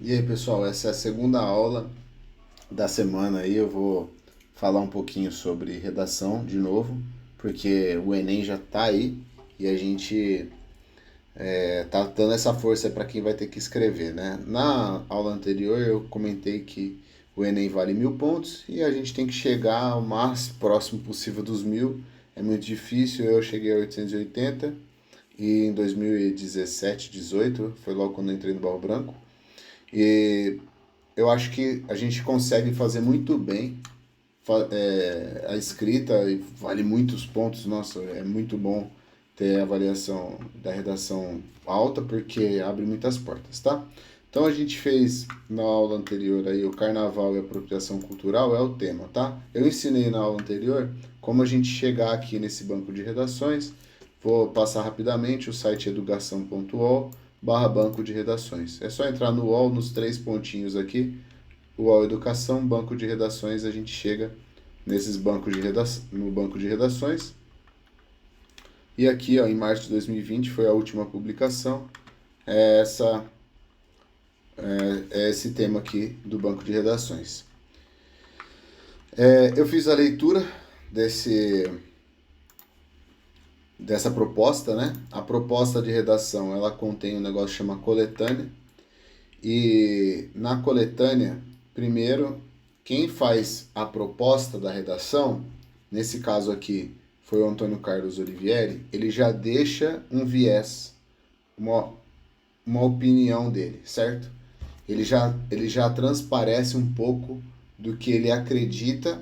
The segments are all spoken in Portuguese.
E aí, pessoal, essa é a segunda aula da semana aí. Eu vou falar um pouquinho sobre redação de novo, porque o Enem já tá aí e a gente tá dando essa força para quem vai ter que escrever, né? Na aula anterior eu comentei que o Enem vale 1.000 pontos e a gente tem que chegar o mais próximo possível dos 1.000. É muito difícil, eu cheguei a 880 e em 2017, 18, foi logo quando eu entrei no Barro Branco. E eu acho que a gente consegue fazer muito bem a escrita e vale muitos pontos. Nossa, é muito bom ter a avaliação da redação alta porque abre muitas portas, tá? Então a gente fez na aula anterior aí o carnaval e apropriação cultural é o tema, tá? Eu ensinei na aula anterior como a gente chegar aqui nesse banco de redações. Vou passar rapidamente o site educação.ol banco de redações. É só entrar no UOL, nos três pontinhos aqui, UOL Educação, banco de redações, a gente chega nesses bancos de redação, no banco de redações. E aqui, ó, em março de 2020 foi a última publicação. É, é esse tema aqui do banco de redações. Eu fiz a leitura dessa proposta, né? A proposta de redação, ela contém um negócio que chama coletânea. E na coletânea, primeiro, quem faz a proposta da redação, nesse caso aqui foi o Antônio Carlos Olivieri, ele já deixa um viés, uma, uma opinião dele, certo? Ele já transparece um pouco do que ele acredita,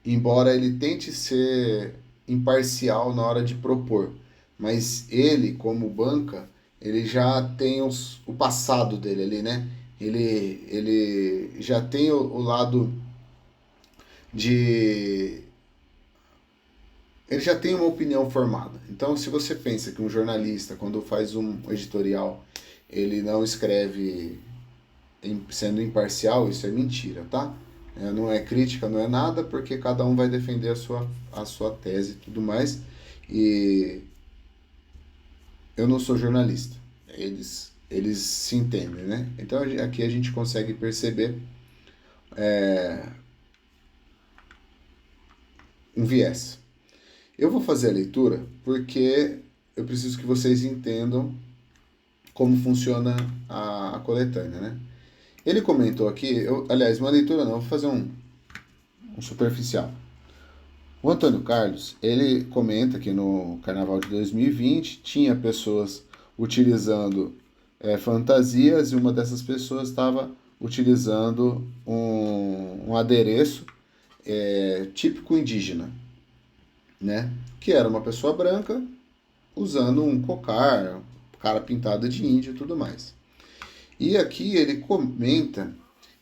embora ele tente ser imparcial na hora de propor. Mas ele, como banca, ele já tem o passado dele ali, né? Ele já tem o lado de. Ele já tem uma opinião formada. Então, se você pensa que um jornalista, quando faz um editorial, ele não escreve sendo imparcial, isso é mentira, tá? Não é crítica, não é nada, porque cada um vai defender a sua tese e tudo mais. E eu não sou jornalista. Eles se entendem, né? Então aqui a gente consegue perceber um viés. Eu vou fazer a leitura porque eu preciso que vocês entendam como funciona a coletânea, né? Ele comentou aqui, aliás, uma leitura não, vou fazer um superficial. O Antônio Carlos, ele comenta que no Carnaval de 2020 tinha pessoas utilizando fantasias e uma dessas pessoas estava utilizando um adereço típico indígena, né? Que era uma pessoa branca usando um cocar, cara pintado de índio e tudo mais. E aqui ele comenta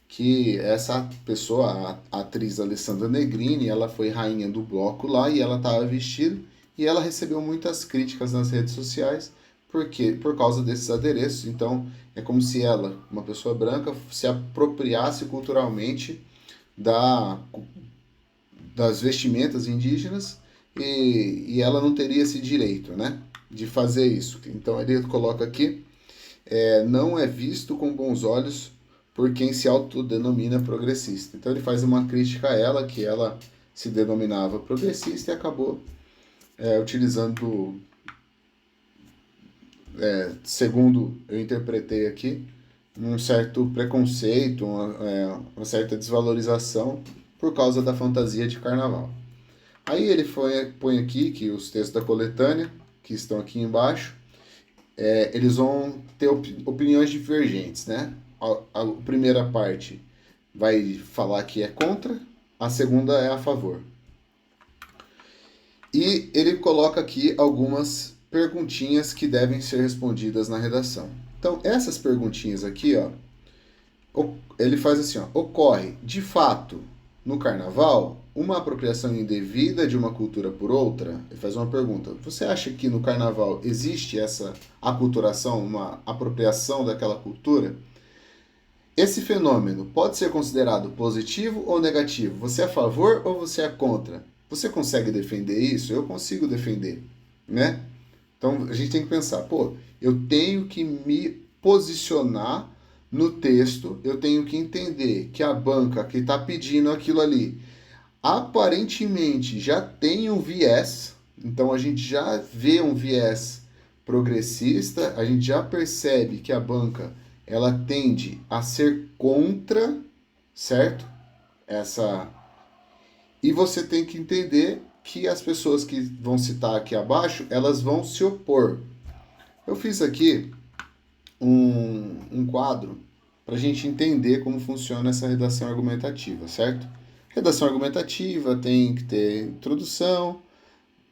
que essa pessoa, a atriz Alessandra Negrini, ela foi rainha do bloco lá e ela estava vestida e ela recebeu muitas críticas nas redes sociais por causa desses adereços. Então é como se ela, uma pessoa branca, se apropriasse culturalmente da, das vestimentas indígenas e ela não teria esse direito, né, de fazer isso. Então ele coloca aqui, não é visto com bons olhos por quem se autodenomina progressista. Então ele faz uma crítica a ela, que ela se denominava progressista e acabou utilizando, segundo eu interpretei aqui, um certo preconceito, uma certa desvalorização por causa da fantasia de carnaval. Aí ele põe aqui que os textos da coletânea, que estão aqui embaixo, eles vão ter opiniões divergentes, né? A primeira parte vai falar que é contra, a segunda é a favor. E ele coloca aqui algumas perguntinhas que devem ser respondidas na redação. Então, essas perguntinhas aqui, ó, ele faz assim, ó, ocorre, de fato, no carnaval, uma apropriação indevida de uma cultura por outra? Ele faz uma pergunta. Você acha que no carnaval existe essa aculturação, uma apropriação daquela cultura? Esse fenômeno pode ser considerado positivo ou negativo? Você é a favor ou você é contra? Você consegue defender isso? Eu consigo defender, né? Então a gente tem que pensar, pô, eu tenho que me posicionar no texto, eu tenho que entender que a banca que está pedindo aquilo ali aparentemente já tem um viés, então a gente já vê um viés progressista, a gente já percebe que a banca ela tende a ser contra, certo? Essa. E você tem que entender que as pessoas que vão citar aqui abaixo, elas vão se opor. Eu fiz aqui um quadro para a gente entender como funciona essa redação argumentativa, certo? Redação argumentativa tem que ter introdução,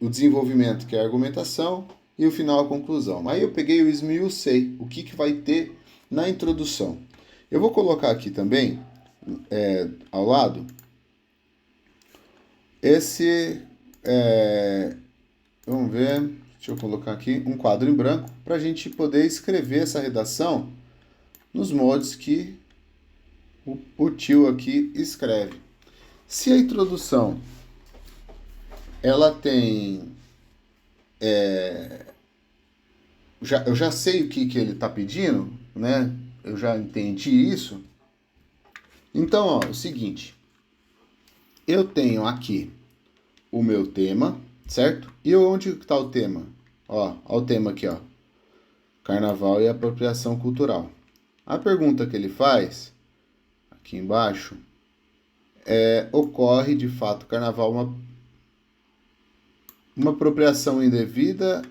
o desenvolvimento, que é a argumentação, e o final, a conclusão. Aí eu peguei e esmiucei o que vai ter na introdução. Eu vou colocar aqui também, ao lado, esse. Vamos ver, deixa eu colocar aqui um quadro em branco para a gente poder escrever essa redação nos moldes que o tio aqui escreve. Se a introdução ela tem. Eu já sei o que ele está pedindo, né? Eu já entendi isso. Então, ó, é o seguinte. Eu tenho aqui o meu tema, certo? E onde está o tema? Ó o tema aqui, ó. Carnaval e apropriação cultural. A pergunta que ele faz, aqui embaixo, ocorre de fato carnaval uma apropriação indevida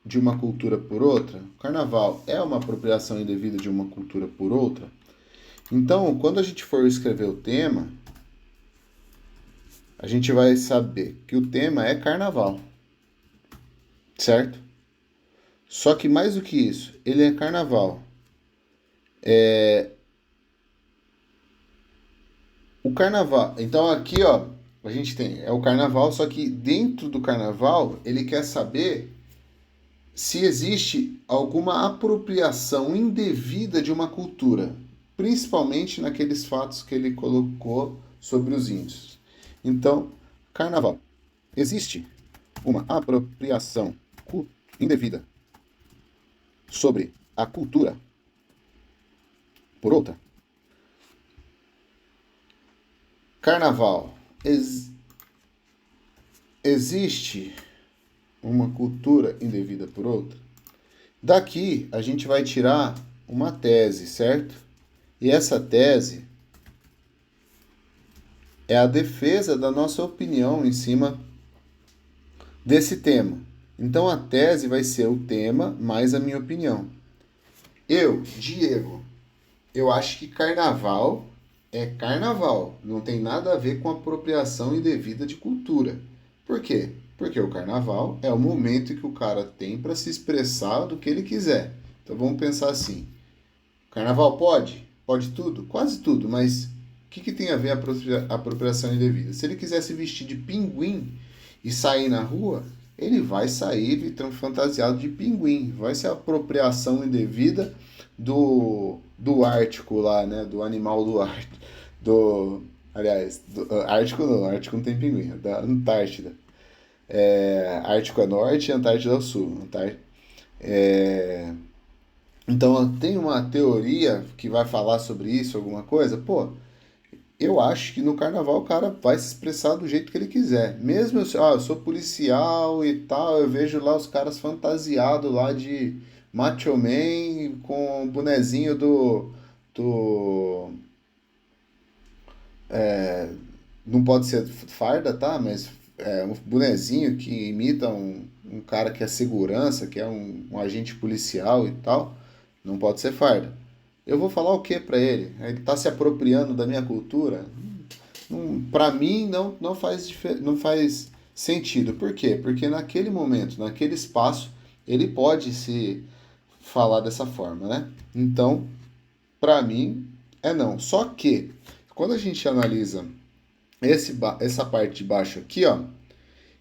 de uma cultura por outra? Carnaval é uma apropriação indevida de uma cultura por outra? Então, quando a gente for escrever o tema, a gente vai saber que o tema é carnaval, certo? Só que mais do que isso, ele é carnaval. O carnaval, então aqui ó, a gente tem o carnaval, só que dentro do carnaval ele quer saber se existe alguma apropriação indevida de uma cultura, principalmente naqueles fatos que ele colocou sobre os índios. Então, carnaval. Existe uma apropriação indevida sobre a cultura por outra? Carnaval. Existe uma cultura indevida por outra? Daqui a gente vai tirar uma tese, certo? E essa tese é a defesa da nossa opinião em cima desse tema. Então a tese vai ser o tema mais a minha opinião. Eu, Diego, eu acho que carnaval é carnaval, não tem nada a ver com apropriação indevida de cultura. Por quê? Porque o carnaval é o momento que o cara tem para se expressar do que ele quiser. Então vamos pensar assim: carnaval pode? Pode tudo? Quase tudo, mas o que tem a ver a apropriação indevida? Se ele quiser se vestir de pinguim e sair na rua, ele vai sair fantasiado de pinguim. Vai ser apropriação indevida do Ártico lá, né? Do animal do Ártico. Ártico não tem pinguim, é da Antártida. Ártico é norte e Antártida é o sul. Então tem uma teoria que vai falar sobre isso, alguma coisa. Pô, eu acho que no carnaval o cara vai se expressar do jeito que ele quiser. Mesmo eu sou policial e tal, eu vejo lá os caras fantasiados lá de Macho Man com o bonezinho do não pode ser farda, tá? Mas um bonezinho que imita um cara que é segurança, que é um agente policial e tal. Não pode ser farda. Eu vou falar o que para ele? Ele está se apropriando da minha cultura? Para mim não faz sentido. Por quê? Porque naquele momento, naquele espaço, ele pode se falar dessa forma, né? Então, para mim, é não. Só que, quando a gente analisa essa parte de baixo aqui, ó,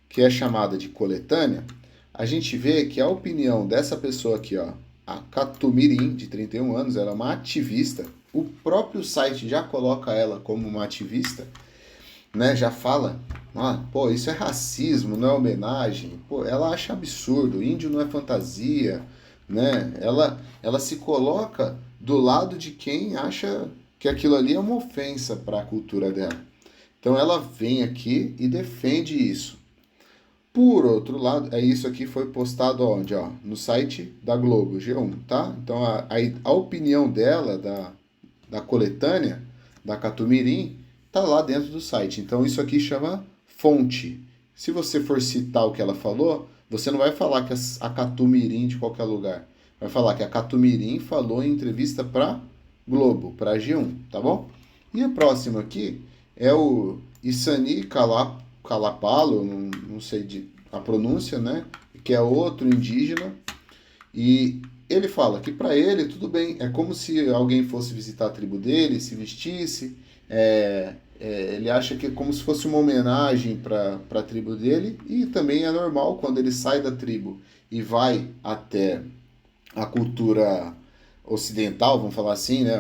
que é chamada de coletânea, a gente vê que a opinião dessa pessoa aqui, ó, a Catumirim, de 31 anos, ela é uma ativista. O próprio site já coloca ela como uma ativista, né? Já fala, pô, isso é racismo, não é homenagem. Pô, ela acha absurdo, índio não é fantasia, né? Ela se coloca do lado de quem acha que aquilo ali é uma ofensa para a cultura dela. Então ela vem aqui e defende isso. Por outro lado, isso aqui foi postado onde? Ó, no site da Globo, G1, tá? Então a opinião dela, da coletânea, da Catumirim, tá lá dentro do site. Então isso aqui chama fonte. Se você for citar o que ela falou, você não vai falar que a Catumirim de qualquer lugar. Vai falar que a Catumirim falou em entrevista para Globo, para G1, tá bom? E o próximo aqui é o Isani Calapalo, não sei a pronúncia, né? Que é outro indígena. E ele fala que para ele tudo bem, é como se alguém fosse visitar a tribo dele, se vestisse. Ele acha que é como se fosse uma homenagem para a tribo dele, e também é normal quando ele sai da tribo e vai até a cultura ocidental, vamos falar assim, né?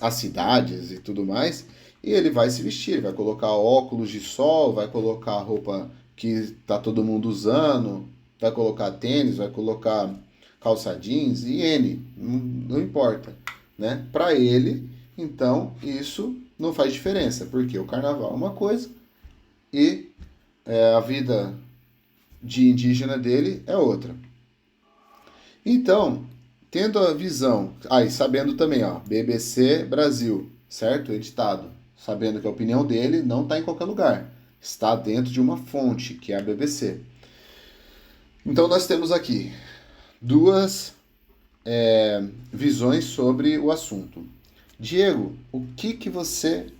As cidades e tudo mais, e ele vai se vestir, ele vai colocar óculos de sol, vai colocar a roupa que tá todo mundo usando, vai colocar tênis, vai colocar calça jeans e N, não importa, né? Para ele, então, isso não faz diferença, porque o carnaval é uma coisa e a vida de indígena dele é outra. Então, tendo a visão, e sabendo também, ó, BBC Brasil, certo? Editado, sabendo que a opinião dele não está em qualquer lugar, está dentro de uma fonte, que é a BBC. Então nós temos aqui duas visões sobre o assunto. Diego,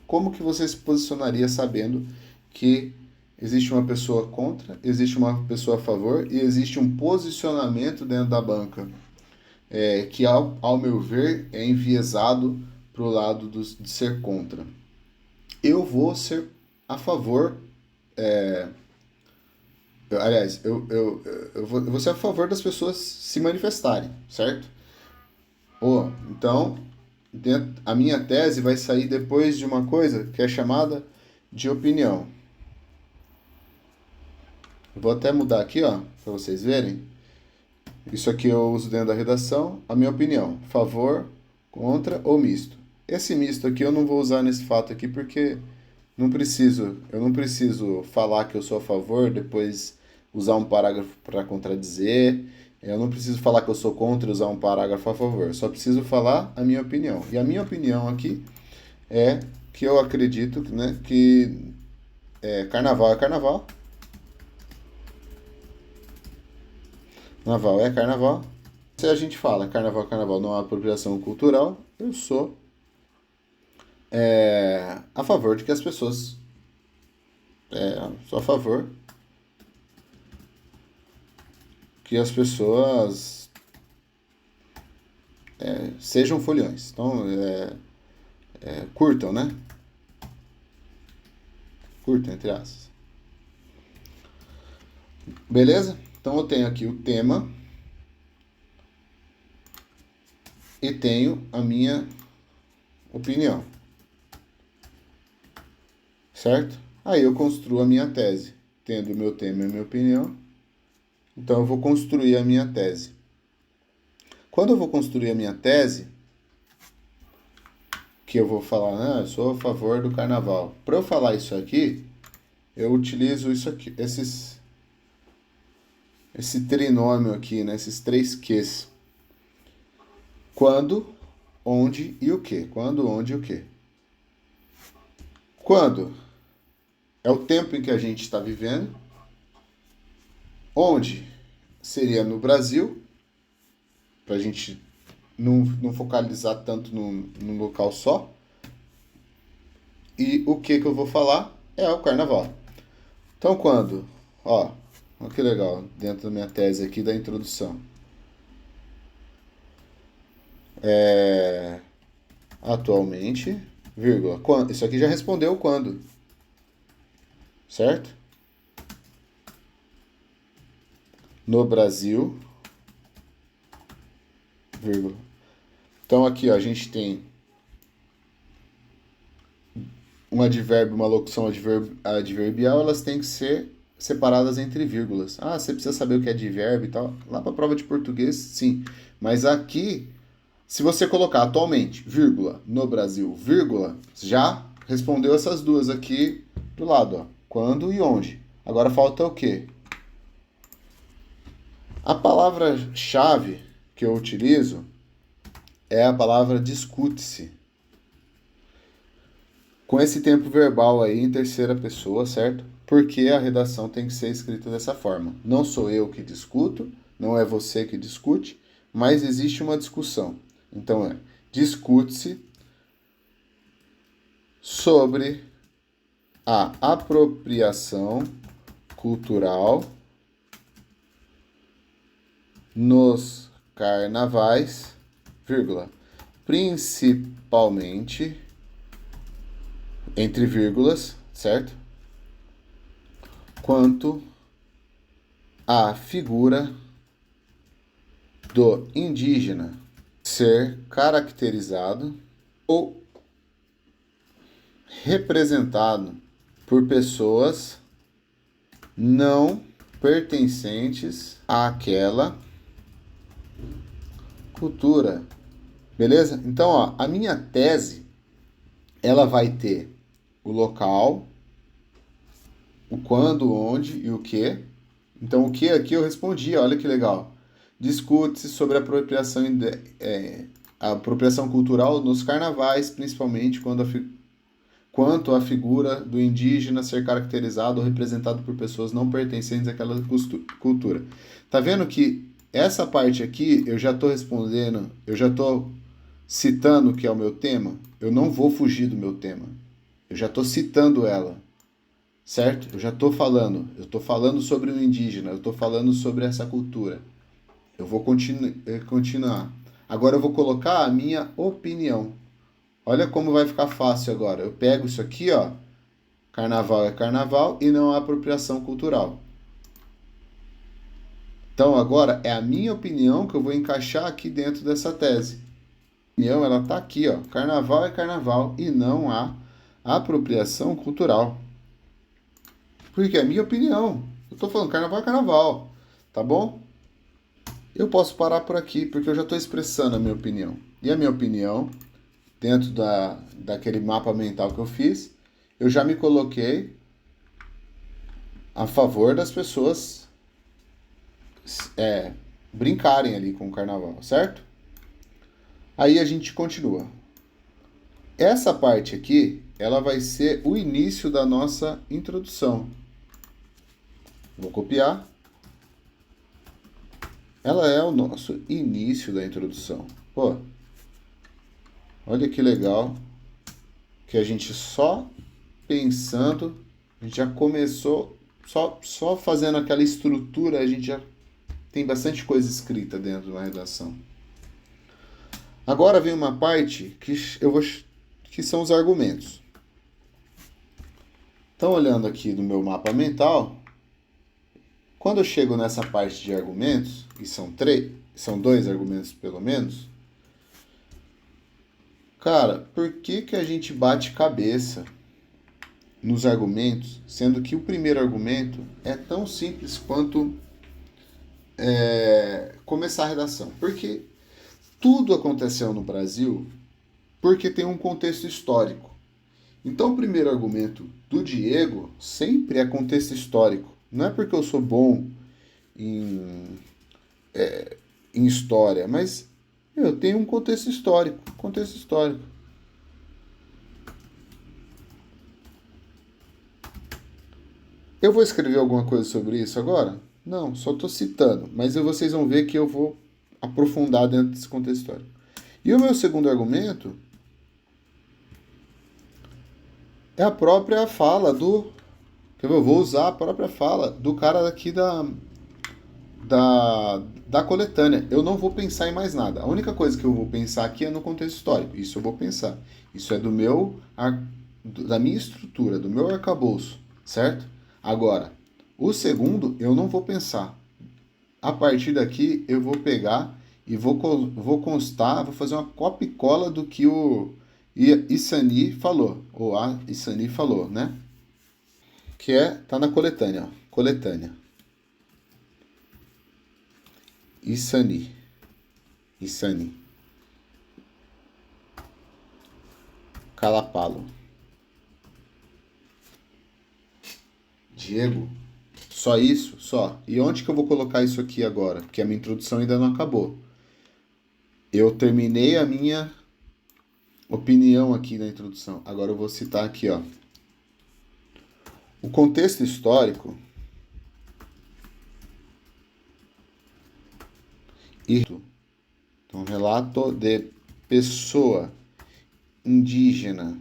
como que você se posicionaria sabendo que existe uma pessoa contra, existe uma pessoa a favor e existe um posicionamento dentro da banca que, ao meu ver, é enviesado para o lado de ser contra? Eu vou ser a favor. Eu vou ser a favor das pessoas se manifestarem, certo? Então, a minha tese vai sair depois de uma coisa que é chamada de opinião. Vou até mudar aqui, ó, para vocês verem. Isso aqui eu uso dentro da redação, a minha opinião, favor, contra ou misto. Esse misto aqui eu não vou usar nesse fato aqui porque eu não preciso falar que eu sou a favor, depois usar um parágrafo para contradizer. Eu não preciso falar que eu sou contra e usar um parágrafo a favor. Só preciso falar a minha opinião. E a minha opinião aqui é que eu acredito, né, que carnaval é carnaval. Carnaval é carnaval. Se a gente fala carnaval é carnaval, não há apropriação cultural, eu sou a favor de que as pessoas. Sou a favor que as pessoas sejam foliões. Então, curtam, né? Curtam, entre aspas. Beleza? Então, eu tenho aqui o tema e tenho a minha opinião. Certo? Aí eu construo a minha tese, tendo o meu tema e a minha opinião. Então eu vou construir a minha tese. Quando eu vou construir a minha tese, que eu vou falar, eu sou a favor do carnaval. Para eu falar isso aqui, eu utilizo isso aqui, esse trinômio aqui, né? Esses três Qs. Quando, onde e o que. Quando, onde e o que. Quando é o tempo em que a gente está vivendo. Onde seria no Brasil, para a gente não focalizar tanto num local só. E o que eu vou falar é o carnaval. Então, quando, olha que legal, dentro da minha tese aqui da introdução. Atualmente, vírgula, quando, isso aqui já respondeu o quando, certo? No Brasil, vírgula. Então aqui, ó, a gente tem um advérbio, uma locução adverbial, elas têm que ser separadas entre vírgulas. Ah, você precisa saber o que é advérbio e tal. Lá para a prova de português, sim. Mas aqui, se você colocar atualmente, vírgula, no Brasil, vírgula, já respondeu essas duas aqui do lado, ó. Quando e onde. Agora falta o quê? A palavra-chave que eu utilizo é a palavra discute-se. Com esse tempo verbal aí em terceira pessoa, certo? Porque a redação tem que ser escrita dessa forma. Não sou eu que discuto, não é você que discute, mas existe uma discussão. Então discute-se sobre a apropriação cultural nos carnavais, vírgula, principalmente, entre vírgulas, certo? Quanto à figura do indígena ser caracterizado ou representado por pessoas não pertencentes àquela cultura. Beleza? Então, ó, a minha tese, ela vai ter o local, o quando, onde e o que. Então, o que aqui eu respondi, olha que legal. Discute-se sobre a apropriação cultural nos carnavais, principalmente quanto à figura do indígena ser caracterizado ou representado por pessoas não pertencentes àquela cultura. Tá vendo que essa parte aqui eu já estou respondendo, eu já estou citando o que é o meu tema? Eu não vou fugir do meu tema. Eu já estou citando ela, certo? Eu estou falando sobre o indígena, eu estou falando sobre essa cultura. Eu vou continuar. Agora eu vou colocar a minha opinião. Olha como vai ficar fácil agora. Eu pego isso aqui, ó. Carnaval é carnaval e não há apropriação cultural. Então agora é a minha opinião que eu vou encaixar aqui dentro dessa tese. A opinião, ela tá aqui, ó. Carnaval é carnaval e não há apropriação cultural. Porque é a minha opinião. Eu tô falando carnaval é carnaval, tá bom? Eu posso parar por aqui porque eu já estou expressando a minha opinião. E a minha opinião, dentro daquele mapa mental que eu fiz, eu já me coloquei a favor das pessoas brincarem ali com o carnaval, certo? Aí a gente continua. Essa parte aqui, ela vai ser o início da nossa introdução. Vou copiar. Ela é o nosso início da introdução. Pô, olha que legal que a gente só pensando, a gente já começou, só fazendo aquela estrutura, a gente já tem bastante coisa escrita dentro de uma redação. Agora vem uma parte que são os argumentos. Então, olhando aqui no meu mapa mental, quando eu chego nessa parte de argumentos, e são 2 argumentos pelo menos, cara, por que a gente bate cabeça nos argumentos, sendo que o primeiro argumento é tão simples quanto começar a redação? Porque tudo aconteceu no Brasil porque tem um contexto histórico. Então, o primeiro argumento do Diego sempre é contexto histórico. Não é porque eu sou bom em, em história, mas eu tenho um contexto histórico. Contexto histórico. Eu vou escrever alguma coisa sobre isso agora? Não, só estou citando. Mas vocês vão ver que eu vou aprofundar dentro desse contexto histórico. E o meu segundo argumento é a própria fala do... Eu vou usar a própria fala do cara daqui da coletânea. Eu não vou pensar em mais nada. A única coisa que eu vou pensar aqui é no contexto histórico. Isso eu vou pensar. Isso é da minha estrutura, do meu arcabouço, certo? Agora, o segundo eu não vou pensar. A partir daqui eu vou pegar e vou constar, vou fazer uma copia e cola do que o Isani falou, ou a Isani falou, né? Tá na coletânea, ó. coletânea. Isani. Calapalo. Diego, só isso? Só. E onde que eu vou colocar isso aqui agora? Porque a minha introdução ainda não acabou. Eu terminei a minha opinião aqui na introdução. Agora eu vou citar aqui, ó. O contexto histórico então, relato de pessoa indígena.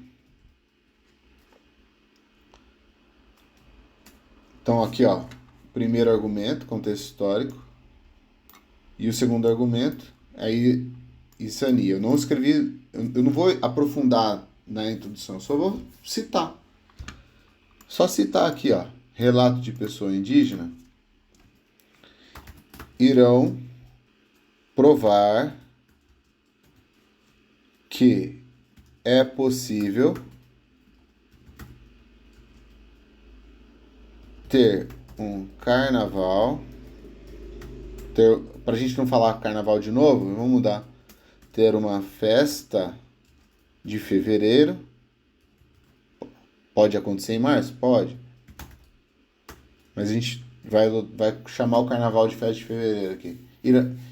Então, aqui, ó, primeiro argumento, contexto histórico, e o segundo argumento, aí, Isani. Eu não escrevi, eu não vou aprofundar na introdução, só vou citar. Só citar aqui, ó, relato de pessoa indígena, irão provar que é possível ter um carnaval, para a gente não falar carnaval de novo, vamos mudar, ter uma festa de fevereiro. Pode acontecer em março? Pode. Mas a gente vai chamar o carnaval de festa de fevereiro aqui.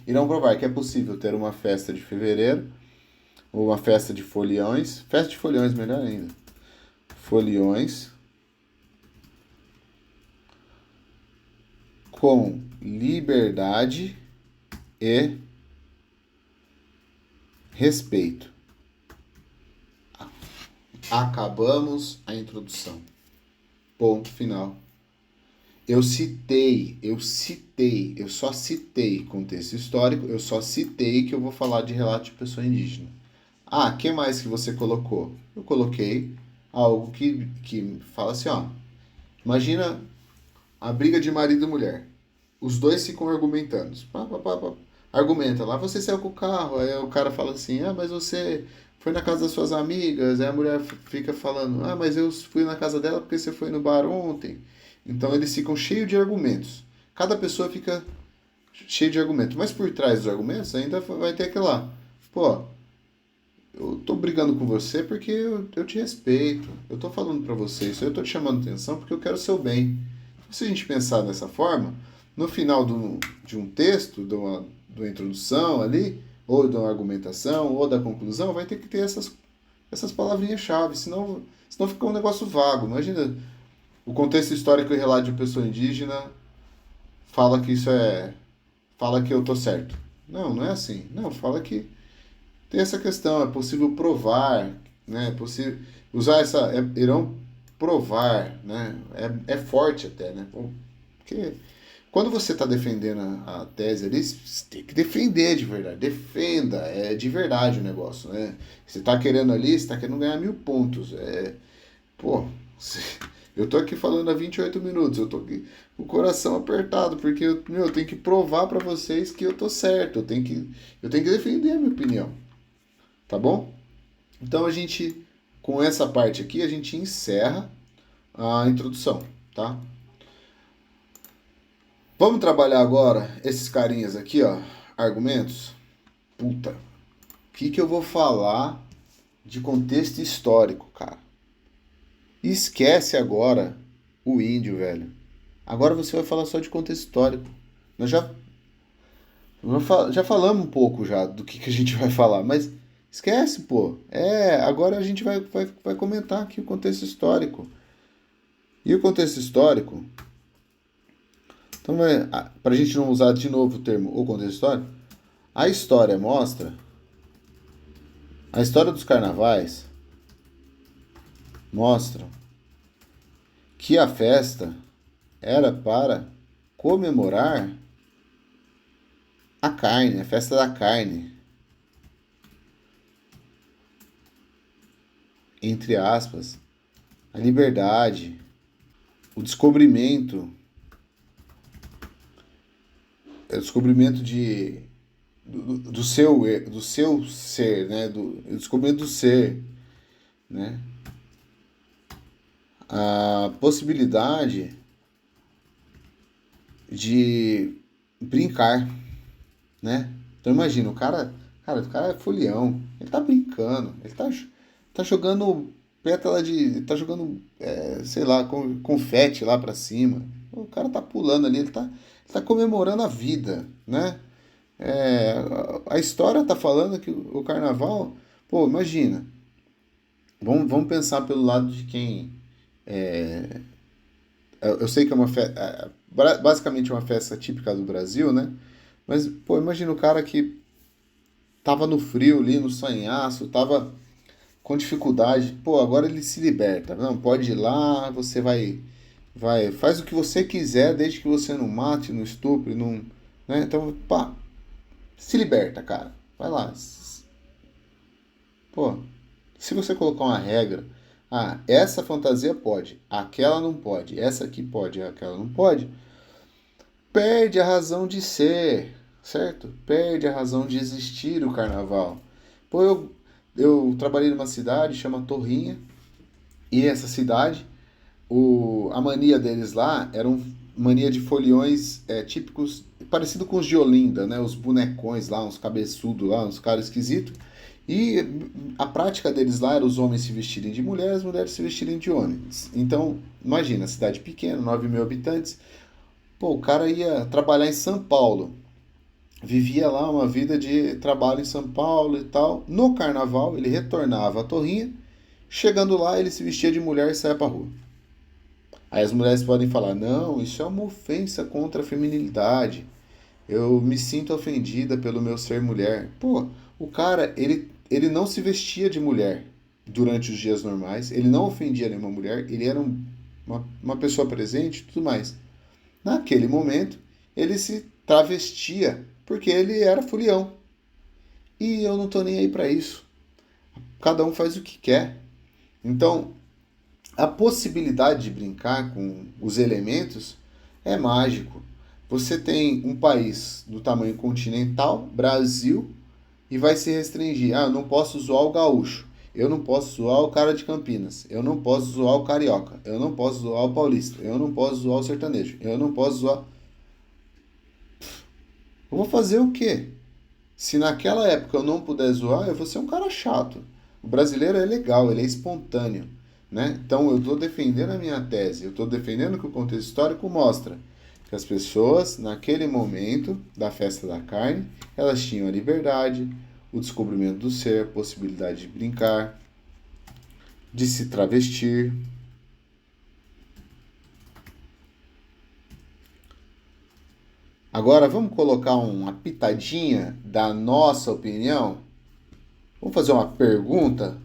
Irão provar que é possível ter uma festa de fevereiro, ou uma festa de foliões. Festa de foliões, melhor ainda. Foliões com liberdade e respeito. Acabamos a introdução. Ponto final. Eu só citei contexto histórico, eu só citei que eu vou falar de relato de pessoa indígena. Ah, o que mais que você colocou? Eu coloquei algo que fala assim, ó. Imagina a briga de marido e mulher. Os dois ficam argumentando. Argumenta lá, você saiu com o carro. Aí o cara fala assim, ah, mas você foi na casa das suas amigas. Aí a mulher fica falando, ah, mas eu fui na casa dela porque você foi no bar ontem. Então eles ficam cheios de argumentos. Cada pessoa fica cheio de argumentos. Mas por trás dos argumentos ainda vai ter aquele lá. Pô, eu tô brigando com você porque eu te respeito. Eu tô falando pra você isso. Eu tô te chamando atenção porque eu quero o seu bem. Se a gente pensar dessa forma, no final de um texto, de uma introdução ali, ou de uma argumentação, ou da conclusão, vai ter que ter essas palavrinhas-chave. Senão fica um negócio vago. Imagina, o contexto histórico e relato de pessoa indígena fala que isso é... Fala que eu tô certo. Não, não é assim. Não, fala que tem essa questão, é possível provar, né? É possível usar irão provar, né? É forte até, né? Porque quando você está defendendo a tese ali, você tem que defender de verdade. Defenda, é de verdade o negócio, né? Você está querendo ali, você está querendo ganhar 1000 pontos. Pô, eu tô aqui falando há 28 minutos, eu tô aqui com o coração apertado, porque eu tenho que provar para vocês que eu tô certo, eu tenho que defender a minha opinião. Tá bom? Então com essa parte aqui, a gente encerra a introdução, tá? Vamos trabalhar agora esses carinhas aqui, ó, argumentos. Puta, o que eu vou falar de contexto histórico, cara? Esquece agora o índio, velho. Agora você vai falar só de contexto histórico. Nós já falamos um pouco já do que a gente vai falar, mas esquece, pô. Agora a gente vai comentar aqui o contexto histórico. E o contexto histórico, então, para a gente não usar de novo o termo o contexto histórico, a história mostra, a história dos carnavais mostra que a festa era para comemorar a carne, a festa da carne. Entre aspas, a liberdade, o descobrimento do seu ser, né? O descobrimento do ser, né? A possibilidade de brincar, né? Então imagina, o cara é folião, ele tá brincando, ele tá jogando pétala de, tá jogando, sei lá, confete lá pra cima. O cara tá pulando ali, ele tá comemorando a vida, né? É, a história tá falando que o carnaval, pô, imagina, vamos pensar pelo lado de quem. Eu sei que é uma festa, basicamente uma festa típica do Brasil, né? Mas, pô, imagina o cara que tava no frio ali, no sanhaço, tava com dificuldade. Pô, agora ele se liberta. Não, pode ir lá, você faz o que você quiser, desde que você não mate, não estupre, não, né? Então, pá, se liberta, cara. Vai lá. Pô, se você colocar uma regra, essa fantasia pode, aquela não pode, essa aqui pode, aquela não pode, perde a razão de ser, certo? Perde a razão de existir o carnaval. Pô, eu trabalhei numa cidade chama Torrinha, e essa cidade, a mania deles lá era mania de foliões típicos, parecido com os de Olinda, né? Os bonecões lá, uns cabeçudos lá, uns caras esquisitos. E a prática deles lá era os homens se vestirem de mulheres, as mulheres se vestirem de homens. Então, imagina, cidade pequena, 9 mil habitantes. Pô, o cara ia trabalhar em São Paulo. Vivia lá uma vida de trabalho em São Paulo e tal. No carnaval, ele retornava à Torrinha. Chegando lá, ele se vestia de mulher e saia pra rua. Aí as mulheres podem falar: não, isso é uma ofensa contra a feminilidade. Eu me sinto ofendida pelo meu ser mulher. Pô, o cara, ele não se vestia de mulher durante os dias normais. Ele não ofendia nenhuma mulher. Ele era uma pessoa presente e tudo mais. Naquele momento, ele se travestia porque ele era folião. E eu não tô nem aí para isso. Cada um faz o que quer. Então, a possibilidade de brincar com os elementos é mágico. Você tem um país do tamanho continental, Brasil, e vai se restringir. Eu não posso zoar o gaúcho. Eu não posso zoar o cara de Campinas. Eu não posso zoar o carioca. Eu não posso zoar o paulista. Eu não posso zoar o sertanejo. Eu não posso zoar. Eu vou fazer o quê? Se naquela época eu não puder zoar, eu vou ser um cara chato. O brasileiro é legal, ele é espontâneo, né? Então eu estou defendendo a minha tese, eu estou defendendo que o contexto histórico mostra que as pessoas, naquele momento da festa da carne, elas tinham a liberdade, o descobrimento do ser, a possibilidade de brincar, de se travestir. Agora vamos colocar uma pitadinha da nossa opinião? Vamos fazer uma pergunta?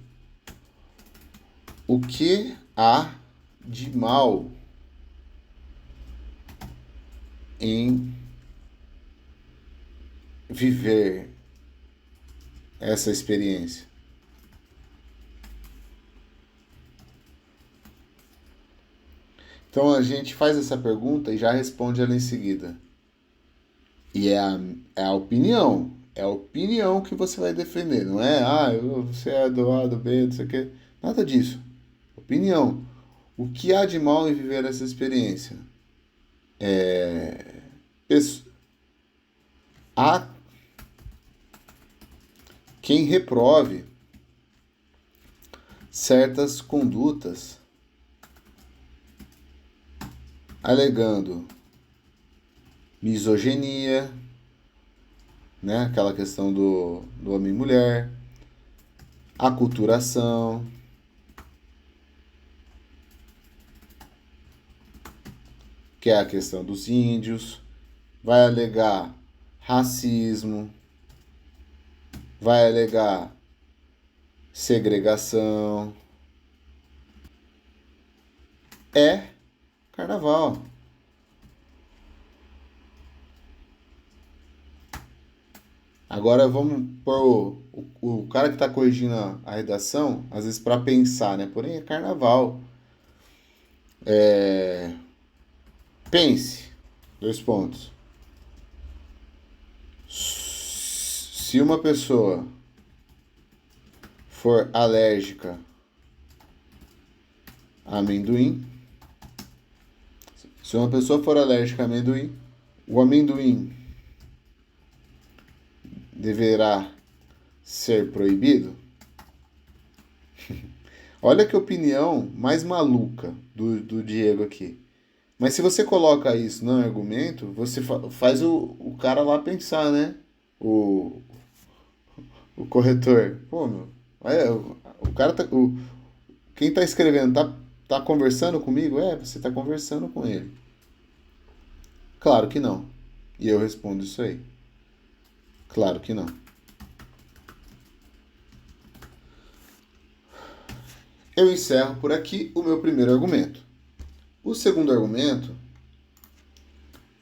O que há de mal em viver essa experiência? Então a gente faz essa pergunta e já responde ela em seguida. E é a opinião. É a opinião que você vai defender. Não é, você é do A, do B, não sei o quê. Nada disso. Opinião. O que há de mal em viver essa experiência? Pesso- Há quem reprove certas condutas, alegando misoginia, né? Aquela questão do homem e mulher, aculturação, que é a questão dos índios, vai alegar racismo, vai alegar segregação. É carnaval. Agora vamos pôr o cara que está corrigindo a redação, às vezes para pensar, né? Porém é carnaval. Pense, dois pontos. Se uma pessoa for alérgica a amendoim, se uma pessoa for alérgica a amendoim, o amendoim deverá ser proibido? Olha que opinião mais maluca do Diego aqui. Mas se você coloca isso no argumento, você faz o cara lá pensar, né? O, o corretor. Pô, meu. O cara tá. Quem tá escrevendo tá conversando comigo? É, você tá conversando com ele. Claro que não. E eu respondo isso aí. Claro que não. Eu encerro por aqui o meu primeiro argumento. O segundo argumento,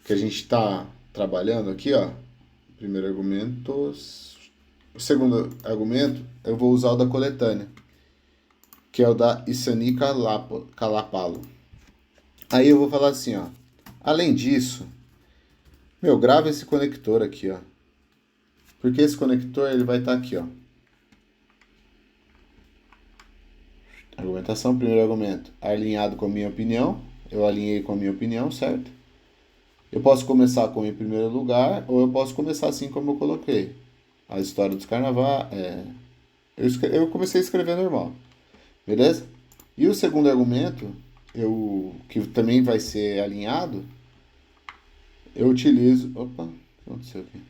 que a gente está trabalhando aqui, ó. Primeiro argumento. O segundo argumento, eu vou usar o da coletânea, que é o da Isani Calapalo. Aí eu vou falar assim, ó. Além disso, meu, grava esse conector aqui, ó. Porque esse conector ele vai estar aqui, ó. Argumentação, primeiro argumento. Alinhado com a minha opinião. Eu alinhei com a minha opinião, certo? Eu posso começar com em primeiro lugar, ou eu posso começar assim como eu coloquei. A história dos carnaval. Eu comecei a escrever normal. Beleza? E o segundo argumento, que também vai ser alinhado, eu utilizo. Opa, o que aconteceu aqui?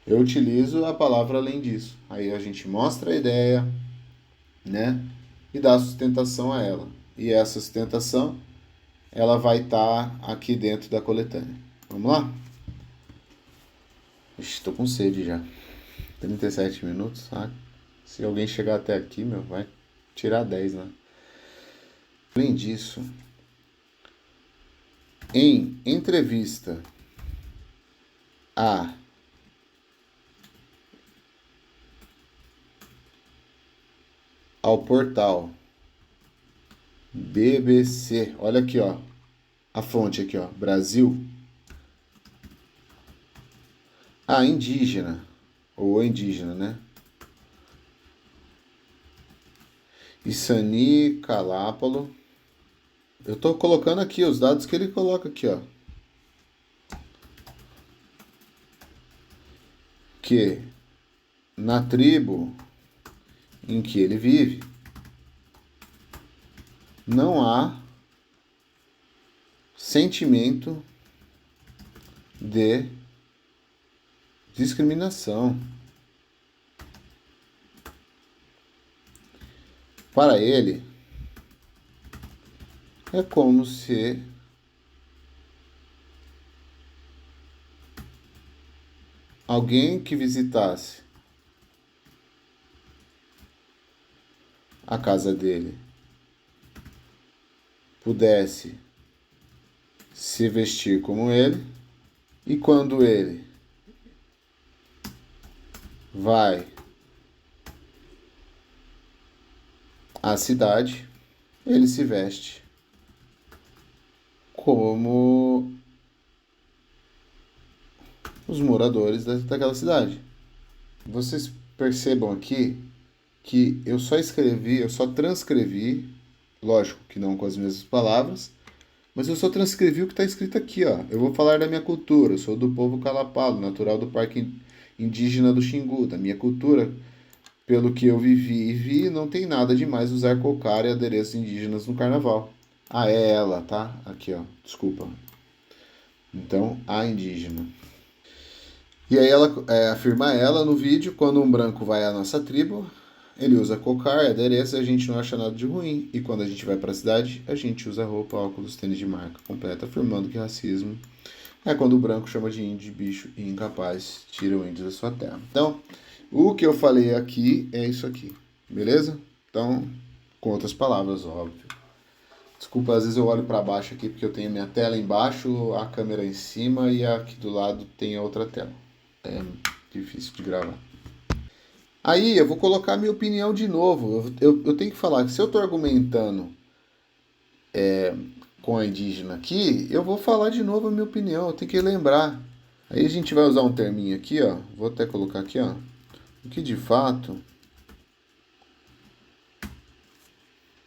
Eu utilizo a palavra além disso. Aí a gente mostra a ideia, né? E dá sustentação a ela. E essa sustentação, ela vai estar aqui dentro da coletânea. Vamos lá? Estou com sede já. 37 minutos, sabe? Se alguém chegar até aqui, meu, vai tirar 10, né? Além disso, em entrevista a ao portal BBC, olha aqui, ó, a fonte aqui, ó, Brasil, a indígena, ou indígena, né? Isani Calápalo. Eu tô colocando aqui os dados que ele coloca aqui, ó. Que na tribo em que ele vive não há sentimento de discriminação. Para ele, é como se alguém que visitasse a casa dele pudesse se vestir como ele, e quando ele vai à cidade, ele se veste como os moradores daquela cidade. Vocês percebam aqui que eu só transcrevi, lógico que não com as mesmas palavras, mas eu só transcrevi o que está escrito aqui, ó. Eu vou falar da minha cultura, eu sou do povo Calapalo, natural do Parque Indígena do Xingu. Da minha cultura, pelo que eu vivi e vi, não tem nada demais usar cocar e adereços indígenas no carnaval. Ah, é ela, tá? Aqui, ó. Desculpa. Então, a indígena. E aí ela afirma ela no vídeo, quando um branco vai à nossa tribo, ele usa cocar e adereço e a gente não acha nada de ruim. E quando a gente vai para a cidade, a gente usa roupa, óculos, tênis de marca completa, afirmando que racismo é quando o branco chama de índio de bicho e incapaz tira o índio da sua terra. Então, o que eu falei aqui é isso aqui, beleza? Então, com outras palavras, óbvio. Desculpa, às vezes eu olho para baixo aqui porque eu tenho minha tela embaixo, a câmera em cima e aqui do lado tem a outra tela. É difícil de gravar. Aí eu vou colocar a minha opinião de novo. Eu tenho que falar que se eu estou argumentando com a indígena aqui, eu vou falar de novo a minha opinião. Eu tenho que lembrar. Aí a gente vai usar um terminho aqui, ó. Vou até colocar aqui, ó. O que de fato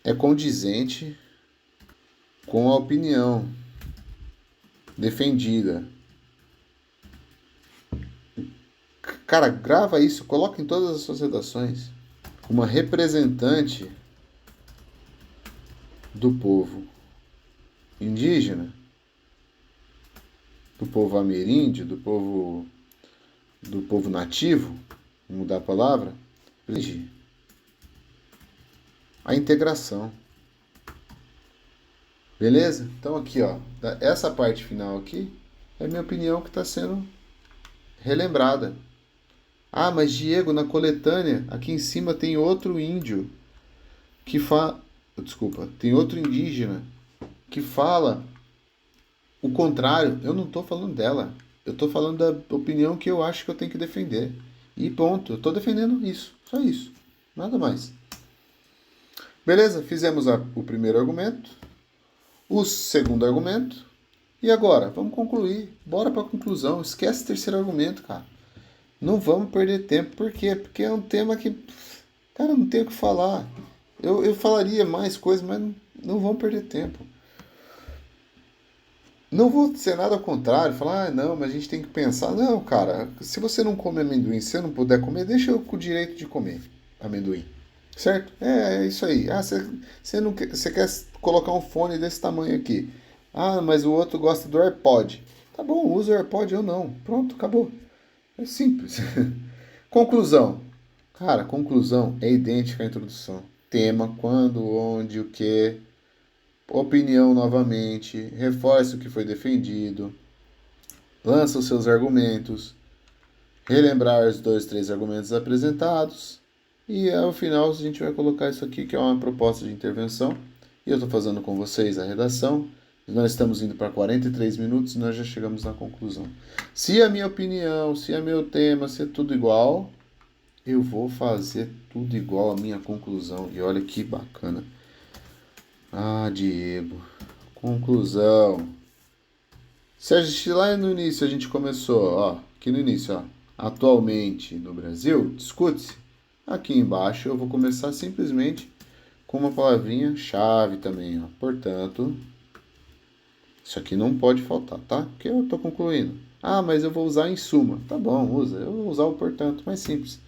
é condizente com a opinião. defendida. Cara, grava isso, coloca em todas as suas redações. Uma representante do povo indígena, do povo ameríndio, do povo nativo, vou mudar a palavra, a integração. Beleza? Então aqui, ó, essa parte final aqui é a minha opinião que está sendo relembrada. Ah, mas Diego, na coletânea, aqui em cima tem outro índio que fala. Desculpa, tem outro indígena que fala o contrário. Eu não estou falando dela. Eu estou falando da opinião que eu acho que eu tenho que defender. E ponto. Eu estou defendendo isso. Só isso. Nada mais. Beleza? Fizemos o primeiro argumento. O segundo argumento. E agora? Vamos concluir. Bora para a conclusão. Esquece o terceiro argumento, cara. Não vamos perder tempo. Por quê? Porque é um tema que, cara, não tem o que falar. Eu falaria mais coisas, mas não vamos perder tempo. Não vou ser nada ao contrário, falar, ah, não, mas a gente tem que pensar. Não, cara, se você não come amendoim, se você não puder comer, deixa eu com o direito de comer amendoim. Certo? É isso aí. Ah, você não quer, você quer colocar um fone desse tamanho aqui. Ah, mas o outro gosta do AirPod. Tá bom, usa o AirPod ou não. Pronto, acabou. É simples. Conclusão. Cara, conclusão é idêntica à introdução. Tema, quando, onde, o que. Opinião novamente. Reforce o que foi defendido. Lança os seus argumentos. Relembrar os 2, 3 argumentos apresentados. E ao final a gente vai colocar isso aqui, que é uma proposta de intervenção. E eu estou fazendo com vocês a redação. Nós estamos indo para 43 minutos e nós já chegamos na conclusão. Se a minha opinião, se é meu tema, se é tudo igual, eu vou fazer tudo igual à minha conclusão. E olha que bacana. Ah, Diego. Conclusão. Se a gente lá no início a gente começou, ó, aqui no início, ó, atualmente no Brasil, discute-se. Aqui embaixo eu vou começar simplesmente com uma palavrinha chave também, ó. Portanto, isso aqui não pode faltar, tá? Porque eu estou concluindo. Ah, mas eu vou usar em suma. Tá bom, usa. Eu vou usar o portanto, mais simples.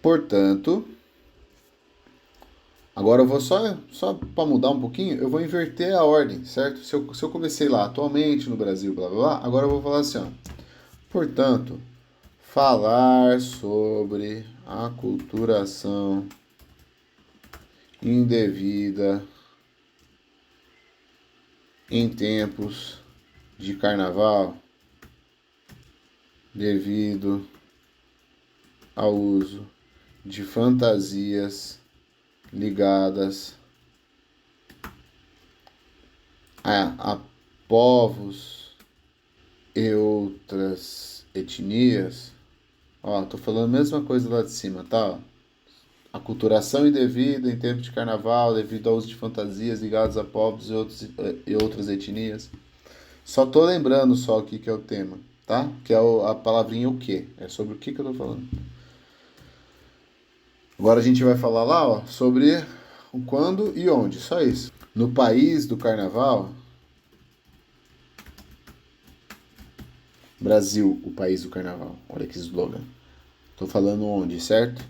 Portanto, agora eu vou só para mudar um pouquinho, eu vou inverter a ordem, certo? Se eu comecei lá, atualmente no Brasil, blá blá blá, agora eu vou falar assim, ó. Portanto, falar sobre a aculturação indevida em tempos de carnaval devido ao uso de fantasias ligadas a povos e outras etnias. Ó, tô falando a mesma coisa lá de cima, tá? Aculturação indevida em tempo de carnaval devido ao uso de fantasias ligadas a povos e outras etnias. Só tô lembrando só aqui que é o tema, tá? Que é a palavrinha o quê? É sobre o que eu tô falando. Agora a gente vai falar lá, ó, sobre o quando e onde, só isso. No país do carnaval, Brasil, o país do carnaval. Olha que slogan. Tô falando onde, certo?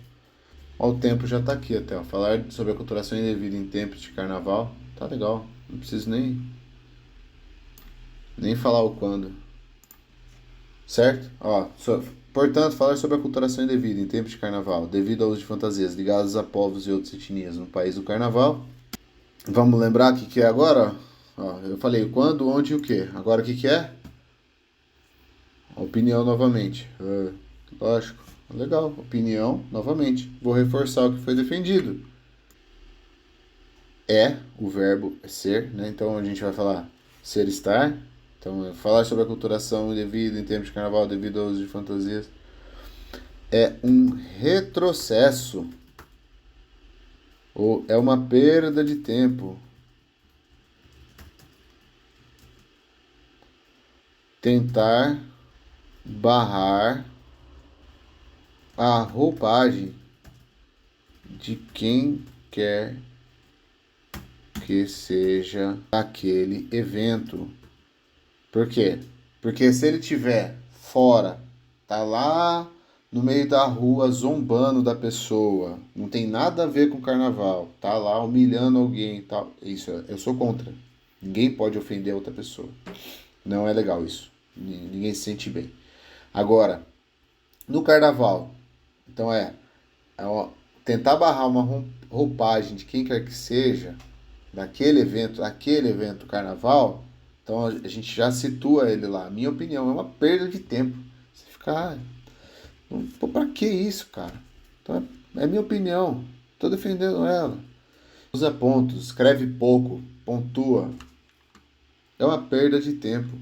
Ó, o tempo já tá aqui até, ó. Falar sobre a aculturação indevida em tempos de carnaval. Tá legal. Não preciso nem falar o quando. Certo? Ó, portanto, falar sobre a aculturação indevida em tempos de carnaval, devido ao uso de fantasias ligadas a povos e outras etnias no país do carnaval. Vamos lembrar o que é agora? Ó, eu falei o quando, onde e o que. Agora o que é? A opinião novamente. Lógico. Legal. Opinião novamente. Vou reforçar o que foi defendido. É, o verbo é ser, né? Então a gente vai falar ser, estar. Então, falar sobre a aculturação indevida em tempos de carnaval devido ao uso de fantasias é um retrocesso ou é uma perda de tempo. Tentar barrar a roupagem de quem quer que seja aquele evento Por quê? Porque se ele tiver fora, tá lá no meio da rua zombando da pessoa, não tem nada a ver com carnaval, tá lá humilhando alguém e tal, isso eu sou contra. Ninguém pode ofender a outra pessoa. Não é legal isso. Ninguém se sente bem. Agora, no carnaval, então tentar barrar uma roupagem de quem quer que seja, daquele evento carnaval, então a gente já situa ele lá. Minha opinião, é uma perda de tempo. Você ficar. Pô, pra que isso, cara? Então é minha opinião. Tô defendendo ela. Usa pontos, escreve pouco, pontua. É uma perda de tempo.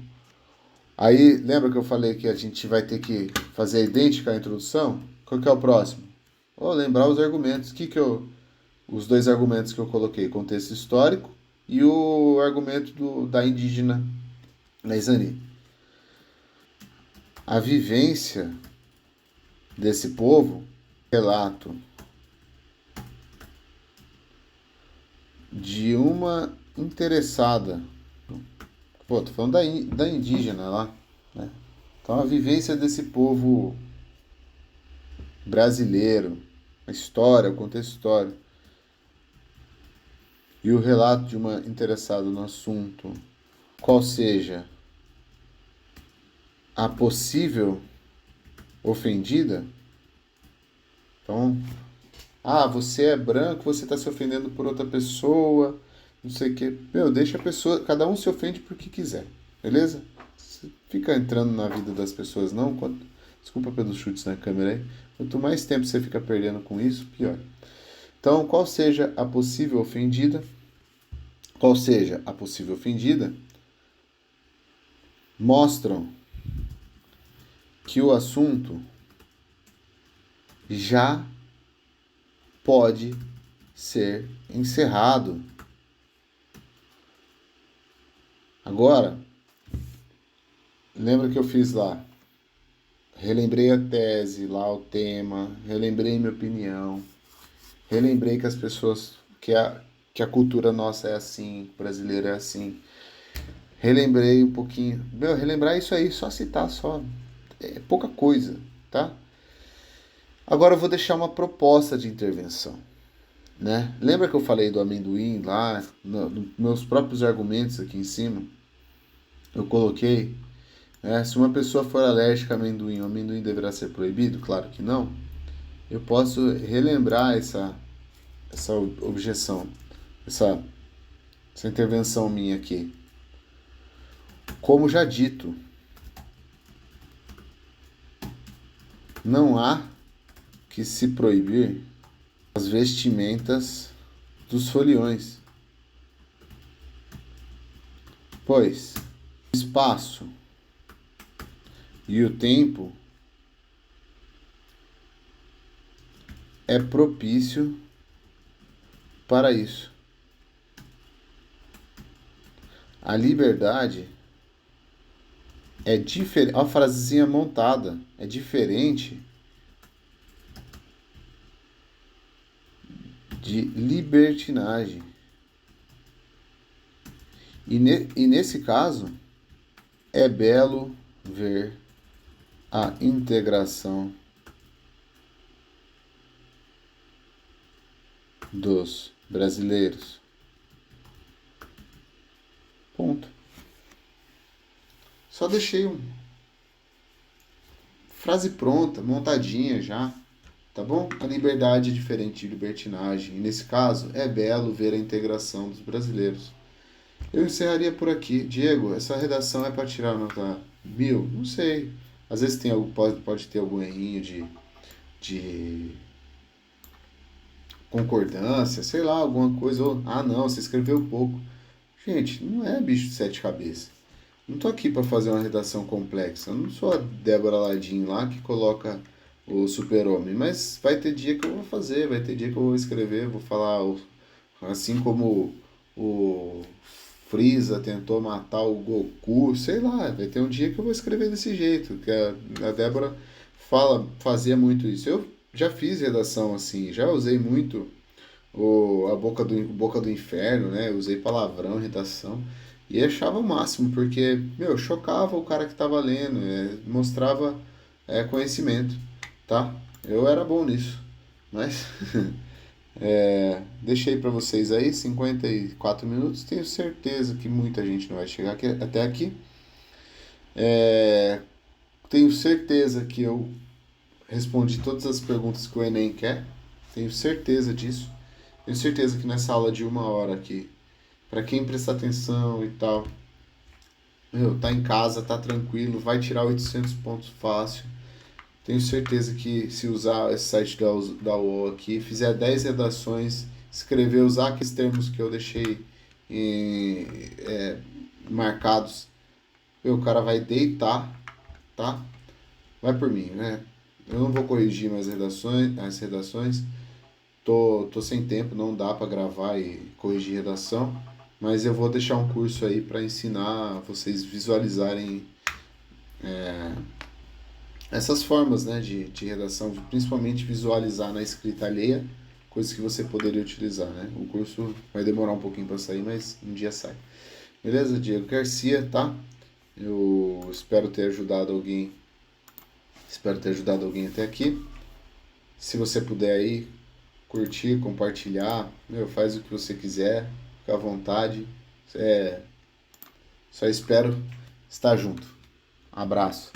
Aí, lembra que eu falei que a gente vai ter que fazer idêntica à introdução? Qual que é o próximo? Vou lembrar os argumentos. Os dois argumentos que eu coloquei, contexto histórico e o argumento da indígena Naisani. A vivência desse povo, relato de uma interessada. Pô, tô falando da indígena lá, né? Então a vivência desse povo brasileiro, a história, o contexto histórico, e o relato de uma interessada no assunto, qual seja a possível ofendida. Então, você é branco, você está se ofendendo por outra pessoa, não sei o quê. Meu, deixa a pessoa, cada um se ofende por que quiser, beleza? Você fica entrando na vida das pessoas, não. Desculpa pelos chutes na câmera aí. Quanto mais tempo você fica perdendo com isso, pior. Então, qual seja a possível ofendida? Qual seja a possível ofendida? Mostram que o assunto já pode ser encerrado. Agora, lembra que eu fiz lá? Relembrei a tese, lá o tema, relembrei minha opinião, relembrei que as pessoas, que a cultura nossa é assim, brasileira é assim. Relembrei um pouquinho. Meu, relembrar isso aí, só citar, só. É pouca coisa, tá? Agora eu vou deixar uma proposta de intervenção, né? Lembra que eu falei do amendoim lá, nos meus próprios argumentos aqui em cima? Eu coloquei, né? Se uma pessoa for alérgica a amendoim, o amendoim deverá ser proibido? Claro que não. Eu posso relembrar essa objeção, essa intervenção minha aqui. Como já dito, não há que se proibir as vestimentas dos foliões, pois o espaço e o tempo é propício para isso. A liberdade é diferente, a frasezinha montada é diferente de libertinagem. E nesse caso, é belo ver a integração dos brasileiros. Ponto. Só deixei uma frase pronta, montadinha já, tá bom? A liberdade é diferente de libertinagem. E nesse caso, é belo ver a integração dos brasileiros. Eu encerraria por aqui. Diego, essa redação é para tirar nota 1000? Não sei. Às vezes pode ter algum errinho de concordância, sei lá, alguma coisa. Ou, não, você escreveu pouco. Gente, não é bicho de sete cabeças. Não tô aqui para fazer uma redação complexa. Eu não sou a Débora Ladim lá que coloca o super-homem. Mas vai ter dia que eu vou fazer, vai ter dia que eu vou escrever, vou falar assim como o Freeza tentou matar o Goku, sei lá, vai ter um dia que eu vou escrever desse jeito, que a Débora fazia muito isso. Eu já fiz redação assim, já usei muito a boca do inferno, né? Eu usei palavrão em redação. E achava o máximo, porque, meu, chocava o cara que tava lendo, mostrava conhecimento, tá? Eu era bom nisso, mas deixei pra vocês aí 54 minutos. Tenho certeza que muita gente não vai chegar até aqui. Tenho certeza que eu respondi todas as perguntas que o Enem quer. Tenho certeza disso. Tenho certeza que nessa aula de 1 hora aqui, pra quem prestar atenção e tal, meu, tá em casa, tá tranquilo, vai tirar 800 pontos fácil. Tenho certeza que se usar esse site da UOL aqui, fizer 10 redações, escrever, usar aqueles termos que eu deixei em, marcados, meu, o cara vai deitar, tá? Vai por mim, né? Eu não vou corrigir mais as redações. Tô sem tempo, não dá para gravar e corrigir redação, mas eu vou deixar um curso aí para ensinar vocês visualizarem essas formas, né, de redação, principalmente visualizar na escrita alheia, coisas que você poderia utilizar, né? O curso vai demorar um pouquinho para sair, mas um dia sai. Beleza? Diego Garcia, tá? Eu espero ter ajudado alguém. Espero ter ajudado alguém até aqui. Se você puder aí curtir, compartilhar, meu, faz o que você quiser, fica à vontade. Só espero estar junto. Abraço.